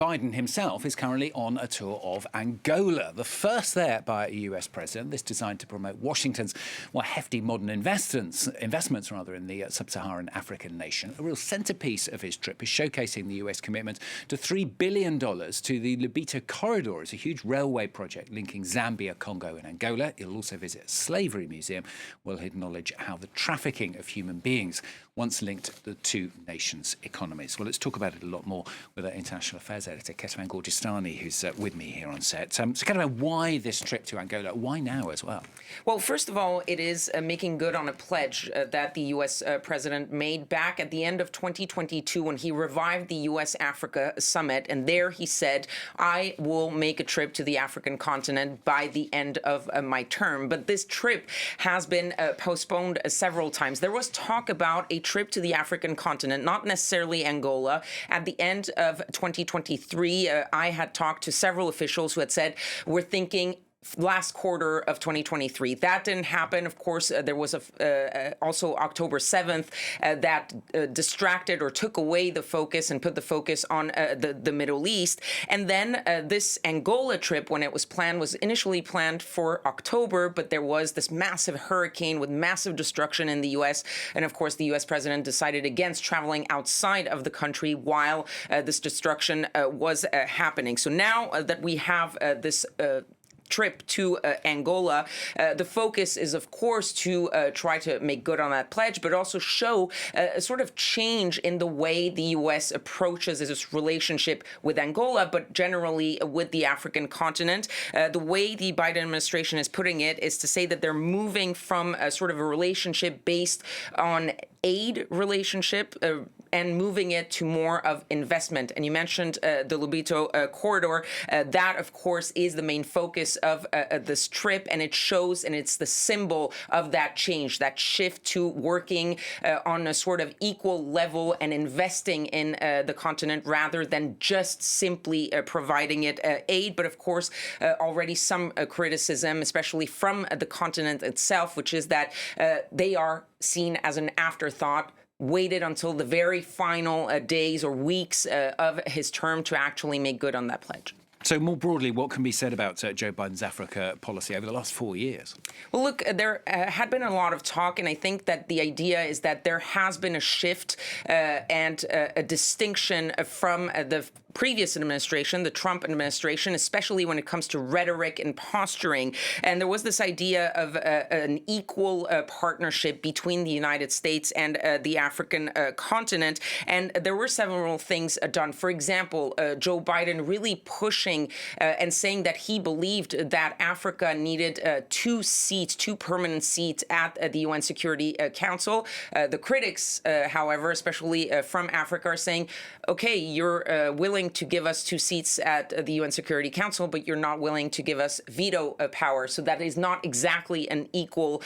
Biden himself is currently on a tour of Angola, the first there by a US president. This designed to promote Washington's hefty modern investments in the sub-Saharan African nation. A real centrepiece of his trip is showcasing the US commitment to $3 billion to the Lobito Corridor. It's a huge railway project linking Zambia, Congo and Angola. He'll also visit a slavery museum where he'll acknowledge how the trafficking of human beings once linked the two nations' economies. Well, let's talk about it a lot more with our international affairs editor, Kethevane Gorjestani, who's with me here on set. So, Kethevane, why this trip to Angola? Why now as well? Well, first of all, it is making good on a pledge that the U.S. president made back at the end of 2022 when he revived the U.S.-Africa summit. And there he said, I will make a trip to the African continent by the end of my term. But this trip has been postponed several times. There was talk about a trip to the African continent, not necessarily Angola. At the end of 2023, I had talked to several officials who had said, we're thinking last quarter of 2023. That didn't happen. Of course, there was also October 7th that distracted or took away the focus and put the focus on the Middle East. And then this Angola trip, when it was planned, was initially planned for October, but there was this massive hurricane with massive destruction in the U.S. And of course, the U.S. president decided against traveling outside of the country while this destruction was happening. So now that we have this trip to Angola, the focus is, of course, to try to make good on that pledge, but also show a sort of change in the way the U.S. approaches its relationship with Angola, but generally with the African continent. The way the Biden administration is putting it is to say that they're moving from a sort of a relationship based on aid relationship and moving it to more of investment. And you mentioned the Lobito corridor. That, of course, is the main focus of this trip, and it shows, and it's the symbol of that change, that shift to working on a sort of equal level and investing in the continent rather than just simply providing it aid. But of course, already some criticism, especially from the continent itself, which is that they are seen as an afterthought, waited until the very final days or weeks of his term to actually make good on that pledge. So more broadly, what can be said about Joe Biden's Africa policy over the last 4 years? Well, look, there had been a lot of talk, and I think that the idea is that there has been a shift and a distinction from the previous administration, the Trump administration, especially when it comes to rhetoric and posturing. And there was this idea of an equal partnership between the United States and the African continent. And there were several things done. For example, Joe Biden really pushing and saying that he believed that Africa needed two permanent seats at the UN Security Council. The critics, however, especially from Africa, are saying, okay, you're willing to give us 2 seats at the UN Security Council, but you're not willing to give us veto power. So that is not exactly an equal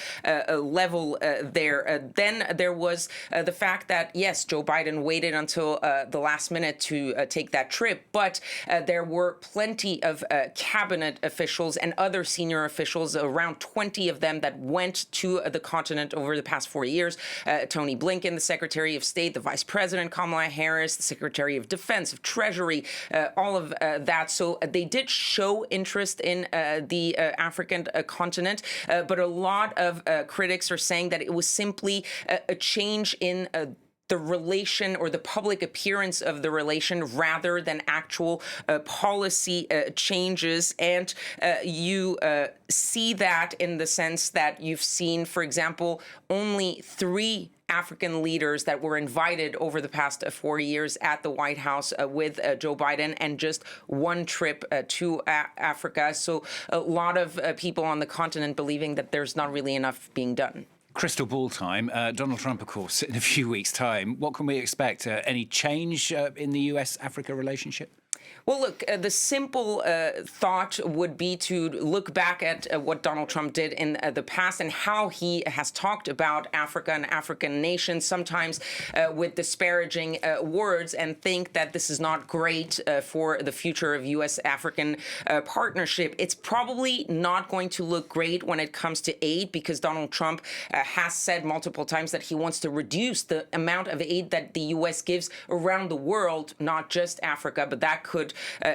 level there. Then there was the fact that, yes, Joe Biden waited until the last minute to take that trip, but there were plenty of cabinet officials and other senior officials, around 20 of them, that went to the continent over the past 4 years. Tony Blinken, the Secretary of State, the Vice President Kamala Harris, the Secretary of Defense, of Treasury, all of that. So they did show interest in the African continent, but a lot of critics are saying that it was simply a change in the relation or the public appearance of the relation rather than actual policy changes. And you see that in the sense that you've seen, for example, only 3 African leaders that were invited over the past 4 years at the White House with Joe Biden, and just 1 trip to Africa. So a lot of people on the continent believing that there's not really enough being done. Crystal ball time. Donald Trump, of course, in a few weeks' time. What can we expect? Any change in the US-Africa relationship? Well, look, the simple thought would be to look back at what Donald Trump did in the past and how he has talked about Africa and African nations, sometimes with disparaging words, and think that this is not great for the future of U.S.-African partnership. It's probably not going to look great when it comes to aid, because Donald Trump has said multiple times that he wants to reduce the amount of aid that the U.S. gives around the world, not just Africa, but that that could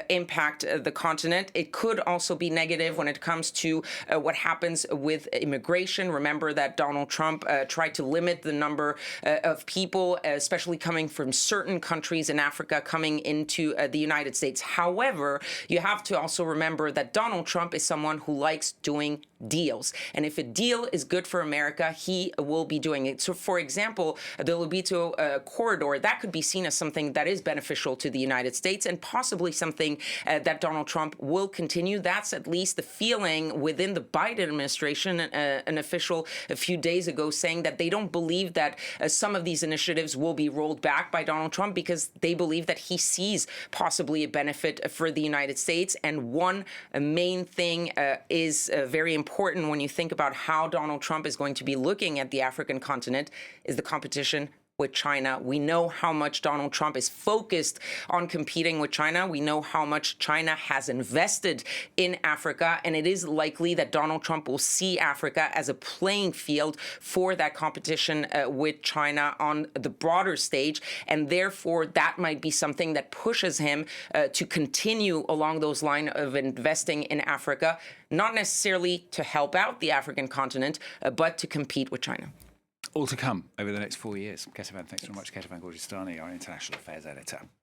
impact the continent. It could also be negative when it comes to what happens with immigration. Remember that Donald Trump tried to limit the number of people, especially coming from certain countries in Africa, coming into the United States. However, you have to also remember that Donald Trump is someone who likes doing deals. And if a deal is good for America, he will be doing it. So, for example, the Lobito corridor, that could be seen as something that is beneficial to the United States and possibly something that Donald Trump will continue. That's at least the feeling within the Biden administration. An official a few days ago saying that they don't believe that some of these initiatives will be rolled back by Donald Trump because they believe that he sees possibly a benefit for the United States. And one main thing is very important when you think about how Donald Trump is going to be looking at the African continent is the competition with China. We know how much Donald Trump is focused on competing with China. We know how much China has invested in Africa, and it is likely that Donald Trump will see Africa as a playing field for that competition with China on the broader stage, and therefore that might be something that pushes him to continue along those lines of investing in Africa, not necessarily to help out the African continent, but to compete with China. All to come over the next 4 years. Kethevane, thanks very much. Kethevane Gorjestani, our international affairs editor.